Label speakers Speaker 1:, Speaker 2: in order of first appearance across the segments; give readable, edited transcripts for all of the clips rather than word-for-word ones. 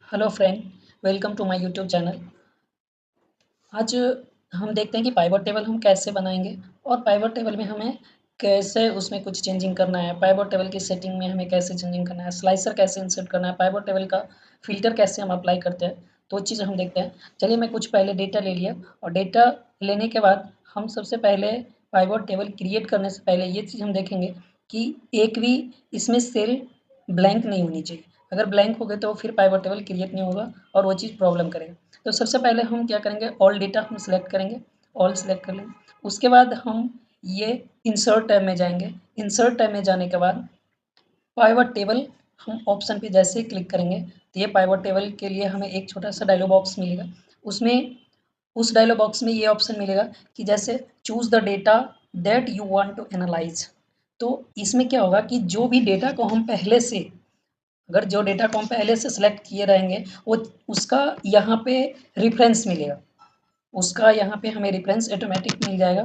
Speaker 1: Hello friend, welcome to my YouTube channel. आज हम देखते हैं कि पाइवट टेबल हम कैसे बनाएंगे और पाइवट टेबल में हमें कैसे उसमें कुछ चेंजिंग करना है, पाइवट टेबल की सेटिंग में हमें कैसे चेंजिंग करना है, स्लाइसर कैसे इंसर्ट करना है, पाइवट टेबल का फ़िल्टर कैसे हम अप्लाई करते हैं, तो वो चीज़ हम देखते हैं। चलिए मैं कुछ पहले डेटा ले लिया और डेटा लेने के बाद हम सबसे पहले पाइवट टेबल क्रिएट करने से पहले ये चीज़ हम देखेंगे कि एक भी इसमें सेल ब्लैंक नहीं होनी चाहिए। अगर ब्लैंक हो गए तो फिर पाइवट टेबल क्रिएट नहीं होगा और वो चीज़ प्रॉब्लम करेगा। तो सबसे पहले हम क्या करेंगे, ऑल डेटा हम सिलेक्ट करेंगे, ऑल सिलेक्ट कर लेंगे। उसके बाद हम ये इंसर्ट टैब में जाएंगे। इंसर्ट टैब में जाने के बाद पाइवट टेबल हम ऑप्शन पे जैसे ही क्लिक करेंगे तो ये पाइवट टेबल के लिए हमें एक छोटा सा डायलॉग बॉक्स मिलेगा। उसमें उस डायलॉग बॉक्स में ये ऑप्शन मिलेगा कि जैसे choose the data that you want to analyse. तो इसमें क्या होगा कि जो भी डेटा को हम पहले से अगर जो डेटा को हम पहले से सिलेक्ट किए रहेंगे वो उसका यहाँ पे रेफरेंस मिलेगा, उसका यहाँ पे हमें रेफरेंस ऑटोमेटिक मिल जाएगा।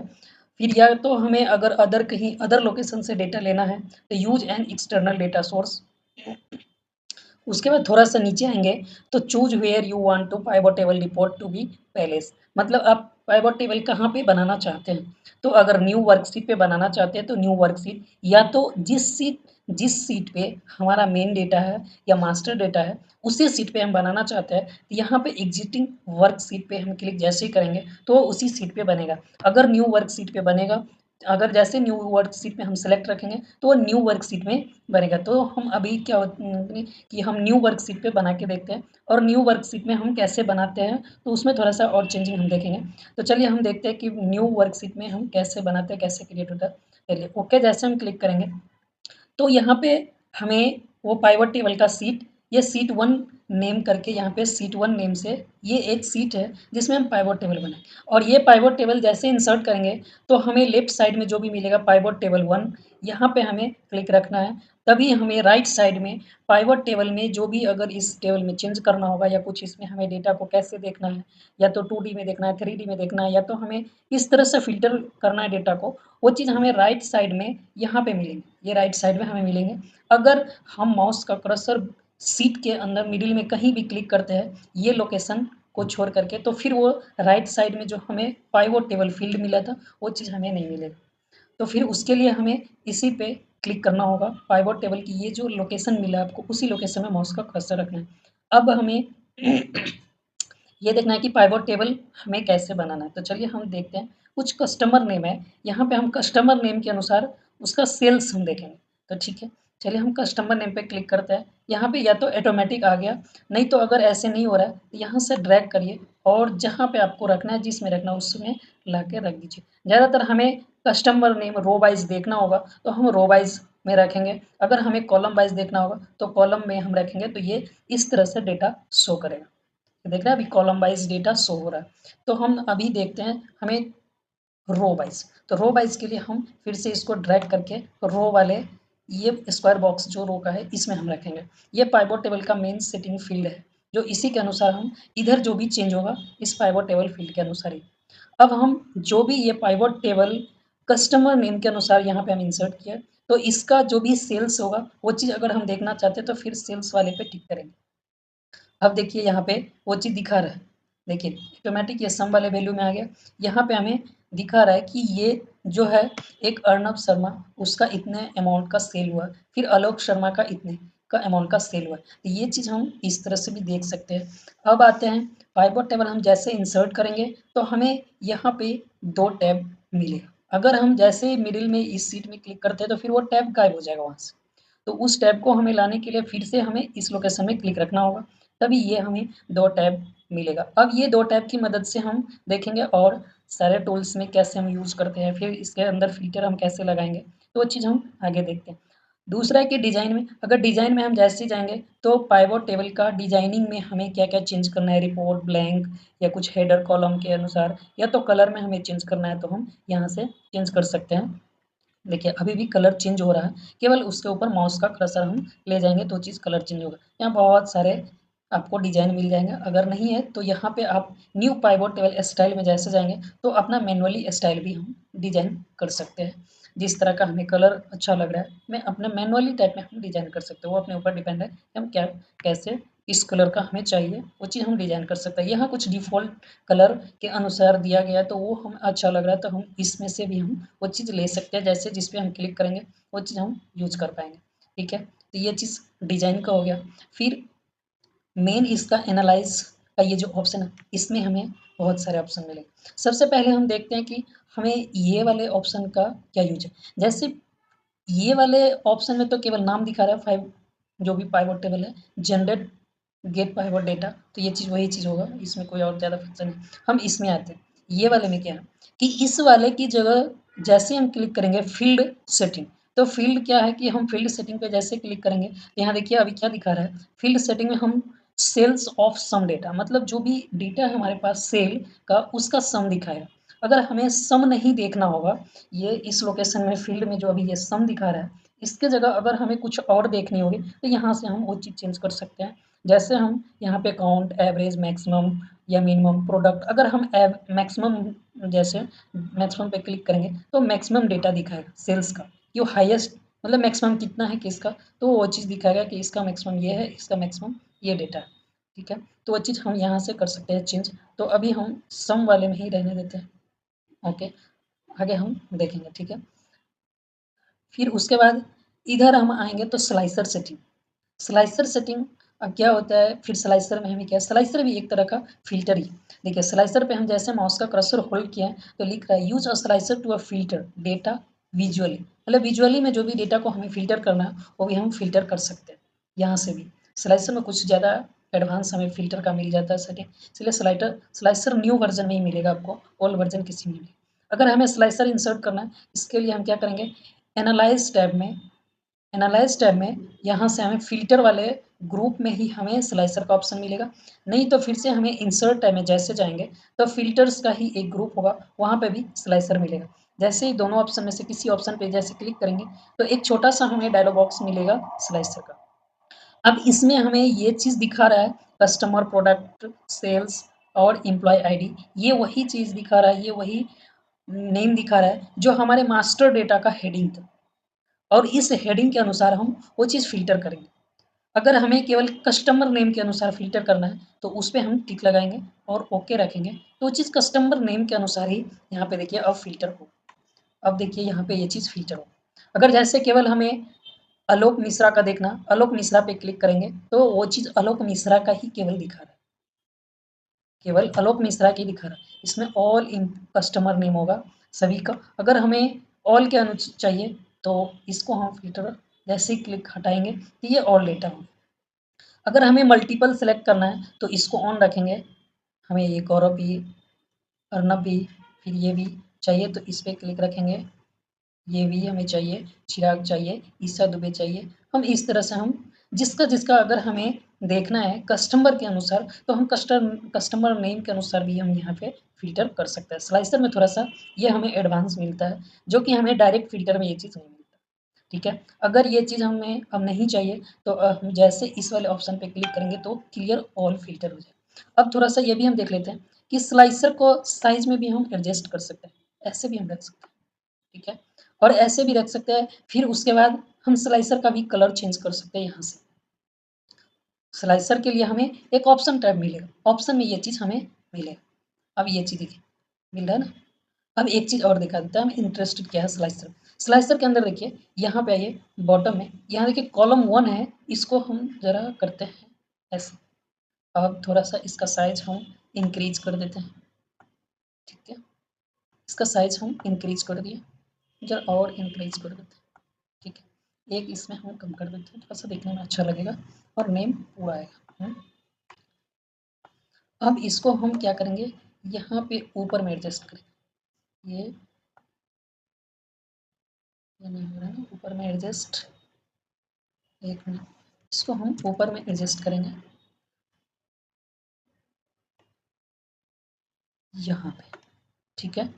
Speaker 1: फिर या तो हमें अगर अदर कहीं अदर लोकेशन से डेटा लेना है तो use an external data source. उसके बाद थोड़ा सा नीचे आएंगे तो choose where you want to pivot table report to be placed, मतलब आप पाइवट टेबल कहाँ पे बनाना चाहते हैं। तो अगर न्यू वर्कशीट पे बनाना चाहते हैं तो न्यू वर्कशीट, या तो जिस सीट पे हमारा मेन डेटा है या मास्टर डेटा है उसी सीट पे हम बनाना चाहते हैं तो यहाँ पे एग्जिस्टिंग वर्कशीट पे हम क्लिक जैसे ही करेंगे तो वो उसी सीट पे बनेगा। अगर न्यू वर्कशीट पे बनेगा, अगर जैसे न्यू वर्कशीट में हम सेलेक्ट रखेंगे तो वो न्यू वर्कशीट में बनेगा। तो हम अभी क्या कि हम न्यू वर्कशीट पे बना के देखते हैं और न्यू वर्कशीट में हम कैसे बनाते हैं तो उसमें थोड़ा सा और चेंजिंग हम देखेंगे। तो चलिए हम देखते हैं कि न्यू वर्कशीट में हम कैसे बनाते हैं, कैसे क्रिएट होता है। चलिए ओके जैसे हम क्लिक करेंगे तो यहाँ पे हमें वो पाइवट टेबल का सीट, ये सीट 1 नेम करके यहाँ पे सीट 1 नेम से ये एक सीट है जिसमें हम पाइवट टेबल बनाएं। और ये पाइवट टेबल जैसे इंसर्ट करेंगे तो हमें लेफ्ट साइड में जो भी मिलेगा पाइवट टेबल 1, यहाँ पे हमें क्लिक रखना है। तभी हमें राइट साइड में पाइवट टेबल में जो भी अगर इस टेबल में चेंज करना होगा या कुछ इसमें हमें डेटा को कैसे देखना है, या तो 2D में देखना है, 3D में देखना है, या तो हमें इस तरह से फ़िल्टर करना है डेटा को, वो चीज़ हमें राइट साइड में यहाँ पे मिलेंगे, ये राइट साइड में हमें मिलेंगे। अगर हम माउस का कर्सर सीट के अंदर मिडिल में कहीं भी क्लिक करते हैं ये लोकेशन को छोड़ करके तो फिर वो राइट साइड में जो हमें पाइवट टेबल फील्ड मिला था वो चीज़ हमें नहीं मिलेगा। तो फिर उसके लिए हमें इसी पे क्लिक करना होगा, पाइवट टेबल की ये जो लोकेशन मिला आपको उसी लोकेशन में माउस का कर्सर रखना है। अब हमें ये देखना है कि पाइवट टेबल हमें कैसे बनाना है। तो चलिए हम देखते हैं, कुछ कस्टमर नेम है, यहाँ पे हम कस्टमर नेम के अनुसार उसका सेल्स हम देखेंगे। तो ठीक है, चलिए हम कस्टमर नेम पे क्लिक करते हैं। यहाँ पे या तो ऑटोमेटिक आ गया, नहीं तो अगर ऐसे नहीं हो रहा है तो यहाँ से ड्रैग करिए और जहाँ पे आपको रखना है जिसमें रखना है उसमें ला के रख दीजिए। ज़्यादातर हमें कस्टमर नेम रो वाइज देखना होगा तो हम रो वाइज में रखेंगे, अगर हमें कॉलम वाइज देखना होगा तो कॉलम में हम रखेंगे, तो ये इस तरह से डेटा शो करेगा। देख रहे हैं अभी कॉलम वाइज डेटा शो हो रहा है। तो हम अभी देखते हैं हमें रो वाइज, तो रो वाइज के लिए हम फिर से इसको ड्रैग करके रो वाले ये स्क्वायर बॉक्स जो रो का है इसमें हम रखेंगे। ये पाइवट टेबल का मेन सेटिंग फील्ड है, जो इसी के अनुसार हम इधर जो भी चेंज होगा इस पाइवट टेबल फील्ड के अनुसार ही। अब हम जो भी ये पाइवट टेबल कस्टमर नेम के अनुसार यहाँ पे हम इंसर्ट किया, तो इसका जो भी सेल्स होगा वो चीज़ अगर हम देखना चाहते हैं तो फिर सेल्स वाले पे टिक करेंगे। अब देखिए यहाँ पे वो चीज़ दिखा रहा है, देखिए ऑटोमेटिक ये सम वाले वैल्यू में आ गया। यहाँ पे हमें दिखा रहा है कि ये जो है एक अर्नब शर्मा उसका इतने अमाउंट का सेल हुआ, फिर आलोक शर्मा का इतने का अमाउंट का सेल हुआ। तो ये चीज़ हम इस तरह से भी देख सकते हैं। अब आते हैं पाइवट टेबल हम जैसे इंसर्ट करेंगे तो हमें यहाँ पे 2 टैब मिलेगा। अगर हम जैसे मिडिल में इस सीट में क्लिक करते हैं तो फिर वो टैब गायब हो जाएगा वहाँ से। तो उस टैब को हमें लाने के लिए फिर से हमें इस लोकेशन में क्लिक रखना होगा, तभी ये हमें 2 टैब मिलेगा। अब ये 2 टैब की मदद से हम देखेंगे और सारे टूल्स में कैसे हम यूज़ करते हैं, फिर इसके अंदर फ़िल्टर हम कैसे लगाएँगे, तो वो चीज़ हम आगे देखते हैं। दूसरा है कि डिज़ाइन में, अगर डिज़ाइन में हम जैसे ही जाएँगे तो पाइवट टेबल का डिज़ाइनिंग में हमें क्या-क्या चेंज करना है, रिपोर्ट, ब्लैंक या कुछ हेडर कॉलम के अनुसार, या तो कलर में हमें चेंज करना है तो हम यहाँ से चेंज कर सकते हैं। देखिए अभी भी कलर चेंज हो रहा है, केवल उसके ऊपर माउस का कर्सर हम ले जाएँगे तो चीज़ कलर चेंज होगा। यहाँ बहुत सारे आपको डिज़ाइन मिल जाएँगे, अगर नहीं है तो यहाँ पे आप न्यू पाइवट टेबल स्टाइल में जैसे जाएँगे तो अपना मैनुअली स्टाइल भी हम डिज़ाइन कर सकते हैं। जिस तरह का हमें कलर अच्छा लग रहा है, मैं अपने मैनुअली टाइप में हम डिज़ाइन कर सकते हैं, वो अपने ऊपर डिपेंड है कि हम क्या कैसे इस कलर का हमें चाहिए, वो चीज़ हम डिज़ाइन कर सकते हैं। यहाँ कुछ डिफ़ॉल्ट कलर के अनुसार दिया गया है, तो वो हमें अच्छा लग रहा है, तो हम इसमें से भी हम वो चीज़ ले सकते हैं। जैसे जिस पे हम क्लिक करेंगे, वो चीज़ हम यूज़ कर पाएँगे, ठीक है? तो ये चीज़ डिज़ाइन का हो गया। फिर मेन इसका एनालाइज़ का ये जो ऑप्शन है, इसमें हमें बहुत सारे ऑप्शन मिलेंगे। सबसे पहले हम देखते हैं कि हमें ये वाले ऑप्शन का क्या यूज़ है। जैसे ये वाले ऑप्शन में तो केवल नाम दिखा रहा है 5 जो भी पाइवट टेबल है, जनरेट गेट पाइवट डेटा, तो ये चीज़ वही चीज़ होगा, इसमें कोई और ज़्यादा फंक्शन नहीं। हम इसमें आते हैं, ये वाले में क्या है कि इस वाले की जगह जैसे हम क्लिक करेंगे फील्ड सेटिंग, तो फील्ड क्या है कि हम फील्ड सेटिंग पे जैसे क्लिक करेंगे, तो यहाँ देखिए अभी क्या दिखा रहा है, फील्ड सेटिंग में हम सेल्स ऑफ सम डेटा, मतलब जो भी डेटा है हमारे पास सेल का, उसका सम दिखाएगा। अगर हमें सम नहीं देखना होगा, ये इस लोकेशन में फील्ड में जो अभी ये सम दिखा रहा है, इसके जगह अगर हमें कुछ और देखनी होगी, तो यहाँ से हम वो चीज़ चेंज कर सकते हैं। जैसे हम यहाँ पे काउंट, एवरेज, मैक्सिमम या मिनिमम, प्रोडक्ट, अगर हम मैक्सिमम जैसे मैक्सिमम पे क्लिक करेंगे, तो मैक्सिमम डेटा दिखाएगा सेल्स का, जो हाईएस्ट मतलब मैक्सिमम कितना है किसका, तो वो चीज़ दिखाएगा कि इसका मैक्सिमम ये है, इसका मैक्सिमम ये डेटा है, ठीक है? तो वो चीज़ हम यहाँ से कर सकते हैं चेंज। तो अभी हम सम वाले में ही रहने देते हैं, ओके? आगे हम देखेंगे, ठीक है? फिर उसके बाद इधर हम आएँगे तो स्लाइसर सेटिंग। स्लाइसर सेटिंग क्या होता है, फिर स्लाइसर में हमें क्या, स्लाइसर भी एक तरह का फ़िल्टर ही। देखिए स्लाइसर पे हम जैसे माउस का कर्सर होल्ड किए हैं, तो लिख रहा है use a slicer to filter data visually, मतलब विज़ुअली में जो भी डेटा को हमें फ़िल्टर करना है, वो भी हम फ़िल्टर कर सकते हैं, यहाँ से भी। स्लाइसर में कुछ ज़्यादा एडवांस हमें फ़िल्टर का मिल जाता है सेटिंग, इसलिए स्लाइसर न्यू वर्ज़न में ही मिलेगा आपको, ओल्ड वर्ज़न किसी में नहीं। अगर हमें स्लाइसर इंसर्ट करना है, इसके लिए हम क्या करेंगे, एनालाइज़ टैब में, यहाँ से हमें फ़िल्टर वाले ग्रुप में ही हमें स्लाइसर का ऑप्शन मिलेगा। नहीं तो फिर से हमें इंसर्ट टैब में जैसे जाएँगे, तो फ़िल्टर्स का ही एक ग्रुप होगा, वहाँ पे भी स्लाइसर मिलेगा। जैसे ही दोनों ऑप्शन में से किसी ऑप्शन पे जैसे क्लिक करेंगे, तो एक छोटा-सा हमें डायलॉग बॉक्स मिलेगा स्लाइसर का। अब इसमें हमें ये चीज़ दिखा रहा है, कस्टमर, प्रोडक्ट, सेल्स और एम्प्लॉयी आईडी, ये वही चीज़ दिखा रहा है, ये वही नेम दिखा रहा है, जो हमारे मास्टर डेटा का हेडिंग था। और इस हेडिंग के अनुसार हम वो चीज़ फ़िल्टर करेंगे। अगर हमें केवल कस्टमर नेम के अनुसार फ़िल्टर करना है, तो उस पे हम टिक लगाएँगे और ओके रखेंगे, तो वो चीज़ कस्टमर नेम के अनुसार ही यहाँ पे देखिए अब फ़िल्टर हो। अब देखिए यहाँ पे ये चीज़ फ़िल्टर हो। अगर जैसे केवल हमें आलोक मिश्रा का देखना, आलोक मिश्रा पे क्लिक करेंगे, तो वो चीज़ आलोक मिश्रा का ही केवल दिखा रहा है। केवल आलोक मिश्रा की दिखा रहा है। इसमें ऑल इन कस्टमर नेम होगा सभी का। अगर हमें ऑल के चाहिए, तो इसको हम फ़िल्टर जैसे ही क्लिक हटाएँगे, तो ये ऑल डेटा होगा। अगर हमें मल्टीपल सेलेक्ट करना है, तो इसको ऑन रखेंगे, हमें ये गौरव भी, अर्नब भी, फिर ये भी चाहिए, तो इस पे क्लिक रखेंगे, ये भी हमें चाहिए, चिराग चाहिए, ईशा दुबे चाहिए। हम इस तरह से हम जिसका-जिसका अगर हमें देखना है कस्टमर के अनुसार, तो हम कस्टमर नेम के अनुसार भी हम यहाँ पे फ़िल्टर कर सकते हैं। स्लाइसर में थोड़ा-सा ये हमें एडवांस मिलता है, जो कि हमें डायरेक्ट फ़िल्टर में ये चीज़ नहीं मिलता, ठीक है? अगर ये चीज़ हमें अब नहीं चाहिए, तो हम जैसे इस वाले ऑप्शन पे क्लिक करेंगे, तो क्लियर ऑल फ़िल्टर हो जाएगा। अब थोड़ा-सा ये भी हम देख लेते हैं कि स्लाइसर को साइज़ में भी हम एडजस्ट कर सकते हैं, ऐसे भी हम रख सकते हैं। ठीक है? और ऐसे भी रख सकते हैं, फिर उसके बाद हम स्लाइसर का भी कलर चेंज कर सकते हैं यहाँ से। स्लाइसर के लिए हमें एक ऑप्शन टैब मिलेगा, ऑप्शन में ये चीज़ हमें मिलेगा। अब ये चीज़ देखिए, मिल रहा है ना? अब एक चीज़ और दिखा देता है, हम इंटरेस्टेड क्या है स्लाइसर। स्लाइसर के अंदर देखिए, यहाँ पे आइए बॉटम में, यहाँ देखिए कॉलम 1 है, इसको हम ज़रा करते हैं ऐसे। अब थोड़ा-सा इसका साइज़ हम इंक्रीज़ कर देते हैं, ठीक है? इसका साइज़ हम इंक्रीज़ कर दिए, ज़रा और इंक्रीज़ कर देते हैं। ठीक है, एक इसमें हम कम कर देते हैं, थोड़ा-सा देखने में अच्छा लगेगा और नेम पूरा आएगा। अब इसको हम क्या करेंगे, यहाँ पे ऊपर में एडजस्ट करेंगे। ये नहीं हो रहा है ना, ऊपर में एडजस्ट, एक मिनट, इसको हम ऊपर में एडजस्ट करेंगे, यहाँ पे, ठीक है?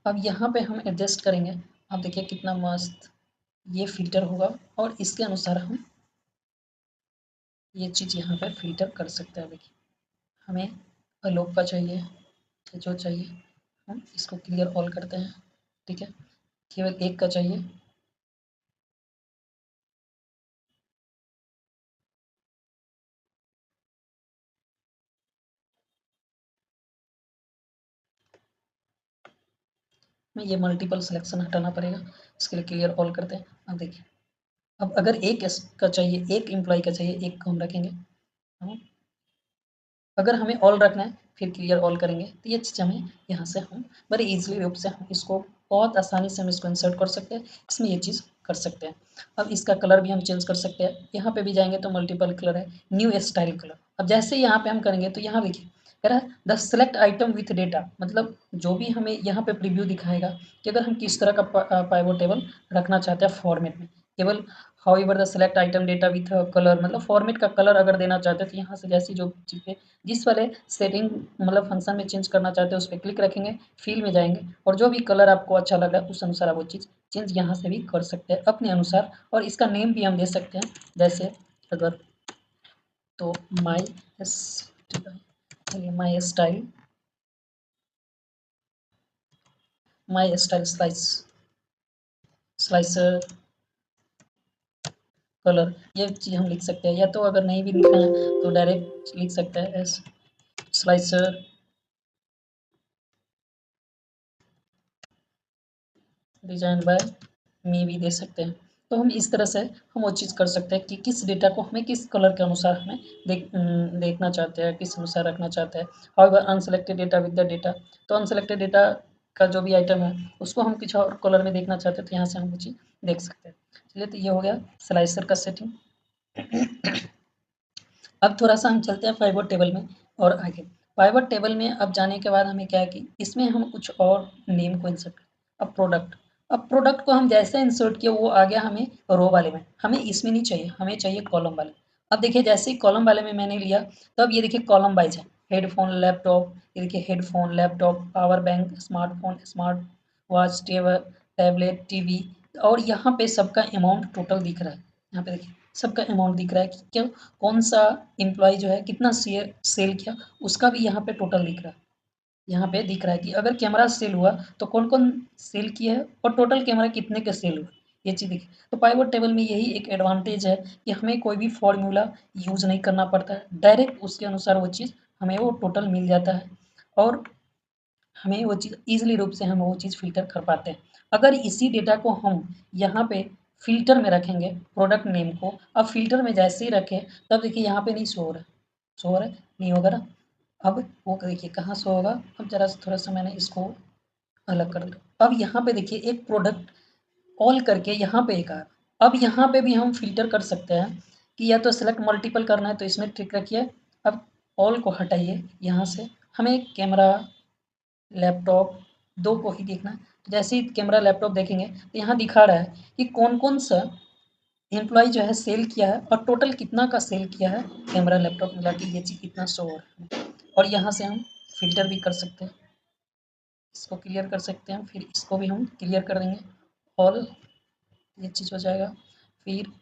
Speaker 1: अब यहाँ पे हम एडजस्ट करेंगे, अब देखिए कितना मस्त ये फ़िल्टर होगा और इसके अनुसार हम ये चीज़ यहाँ पे फ़िल्टर कर सकते हैं। देखिए, हमें आलोक का चाहिए, जो चाहिए हम इसको क्लियर ऑल करते हैं, ठीक है? केवल एक का चाहिए, हमें ये मल्टीपल सिलेक्शन हटाना पड़ेगा। इसके लिए क्लियर ऑल करते हैं। अब देखिए, अब अगर एक का चाहिए, एक एम्प्लॉय का चाहिए, एक को हम रखेंगे। अगर हमें ऑल रखना है फिर क्लियर ऑल करेंगे, तो ये चीज़ हमें यहाँ से हम बड़े ईजिली रूप से हम इसको बहुत आसानी से हम इसको इंसर्ट कर सकते हैं, इसमें ये चीज़ कर सकते हैं। अब इसका कलर भी हम चेंज कर सकते हैं। यहाँ पे भी जाएंगे तो मल्टीपल कलर है, न्यू स्टाइल कलर। अब जैसे यहाँ पे हम करेंगे तो यहाँ देखिए कह रहा है the select item with data, मतलब जो भी हमें यहाँ पे प्रीव्यू दिखाएगा कि अगर हम किस तरह का पाइवोट टेबल रखना चाहते हैं फॉर्मेट में। केवल however the select item data with colour, मतलब फॉर्मेट का कलर अगर देना चाहते हैं तो यहाँ से जैसी जो चीज़ें जिस वाले सेटिंग मतलब फंक्शन में चेंज करना चाहते हैं उस पर क्लिक रखेंगे, फिल में जाएंगे और जो भी कलर आपको अच्छा लग रहा है उस अनुसार आप वो चीज़ चेंज यहाँ से भी कर सकते हैं अपने अनुसार। और इसका नेम भी हम दे सकते हैं, जैसे अगर तो my style, my style slicer colour, ये चीज़ हम लिख सकते हैं। या तो अगर नहीं भी लिखना है तो डायरेक्ट लिख सकते हैं एस स्लाइसर डिजाइन बाय मी भी दे सकते हैं। तो हम इस तरह से हम वो चीज़ कर सकते हैं कि किस डेटा को हमें किस कलर के अनुसार हमें देखना चाहते हैं, किस अनुसार रखना चाहते हैं। However unselected data with the data, तो अनसेलेक्टेड डेटा का जो भी आइटम है उसको हम कुछ और कलर में देखना चाहते हैं तो यहाँ से हम वो चीज़ देख सकते हैं। चलिए, तो ये हो गया स्लाइसर का सेटिंग। अब थोड़ा-सा हम चलते हैं पाइवट टेबल में और आगे। पाइवट टेबल में अब जाने के बाद हमें क्या है कि इसमें हम कुछ और नेम को इंसर्ट करें। अब प्रोडक्ट को हम जैसे इंसर्ट किए वो आ गया हमें रो वाले में, हमें इसमें नहीं चाहिए, हमें चाहिए कॉलम वाले। अब देखिए जैसे ही कॉलम वाले में मैंने लिया, तब ये देखिए कॉलम वाइज़ है। हेडफ़ोन, लैपटॉप, ये देखिए headphone, laptop, power bank, smartphone, smart watch, tablet, TV, और यहाँ पे सबका अमाउंट टोटल दिख रहा है। यहाँ पे देखिए सबका अमाउंट दिख रहा है कि क्यों कौन सा एम्प्लॉय जो है कितना शेयर सेल किया, उसका भी यहाँ पे टोटल दिख रहा है। यहाँ पे दिख रहा है कि अगर कैमरा सेल हुआ तो कौन-कौन सेल किया है और टोटल कैमरा कितने के सेल हुए, ये चीज़ देखिए। तो पाइवट टेबल में यही एक एडवांटेज है कि हमें कोई भी फॉर्मूला यूज़ नहीं करना पड़ता है, डायरेक्ट उसके अनुसार वो चीज़ हमें वो टोटल मिल जाता है और हमें वो चीज़ ईज़िली रूप से हम वो चीज़ फ़िल्टर कर पाते हैं। अगर इसी डेटा को हम यहाँ पे फ़िल्टर में रखेंगे प्रोडक्ट नेम को, अब फ़िल्टर में जैसे ही रखें तब देखिए यहाँ पे नहीं शो हो रहा है, शो हो रहा है? नहीं होगा ना? अब वो देखिए कहाँ शो होगा, अब ज़रा थोड़ा-सा मैंने इसको अलग कर दिया। अब यहाँ पे देखिए एक प्रोडक्ट ऑल करके यहाँ पे एक आया। अब यहाँ पे भी हम फ़िल्टर कर सकते हैं कि या तो सेलेक्ट मल्टीपल करना है तो इसमें टिक रखिए। अब ऑल को हटाइए यहाँ से, हमें कैमरा लैपटॉप 2 को ही देखना है। तो जैसे ही कैमरा लैपटॉप देखेंगे तो यहाँ दिखा रहा है कि कौन-कौन सा एम्प्लॉयी जो है सेल किया है और टोटल कितना का सेल किया है, कैमरा लैपटॉप मिला के ये चीज़ इतना शो हो रहा है। और यहाँ से हम फ़िल्टर भी कर सकते हैं, इसको क्लियर कर सकते हैं, फिर इसको भी हम क्लियर कर देंगे, ऑल, ये चीज़ हो जाएगा। फिर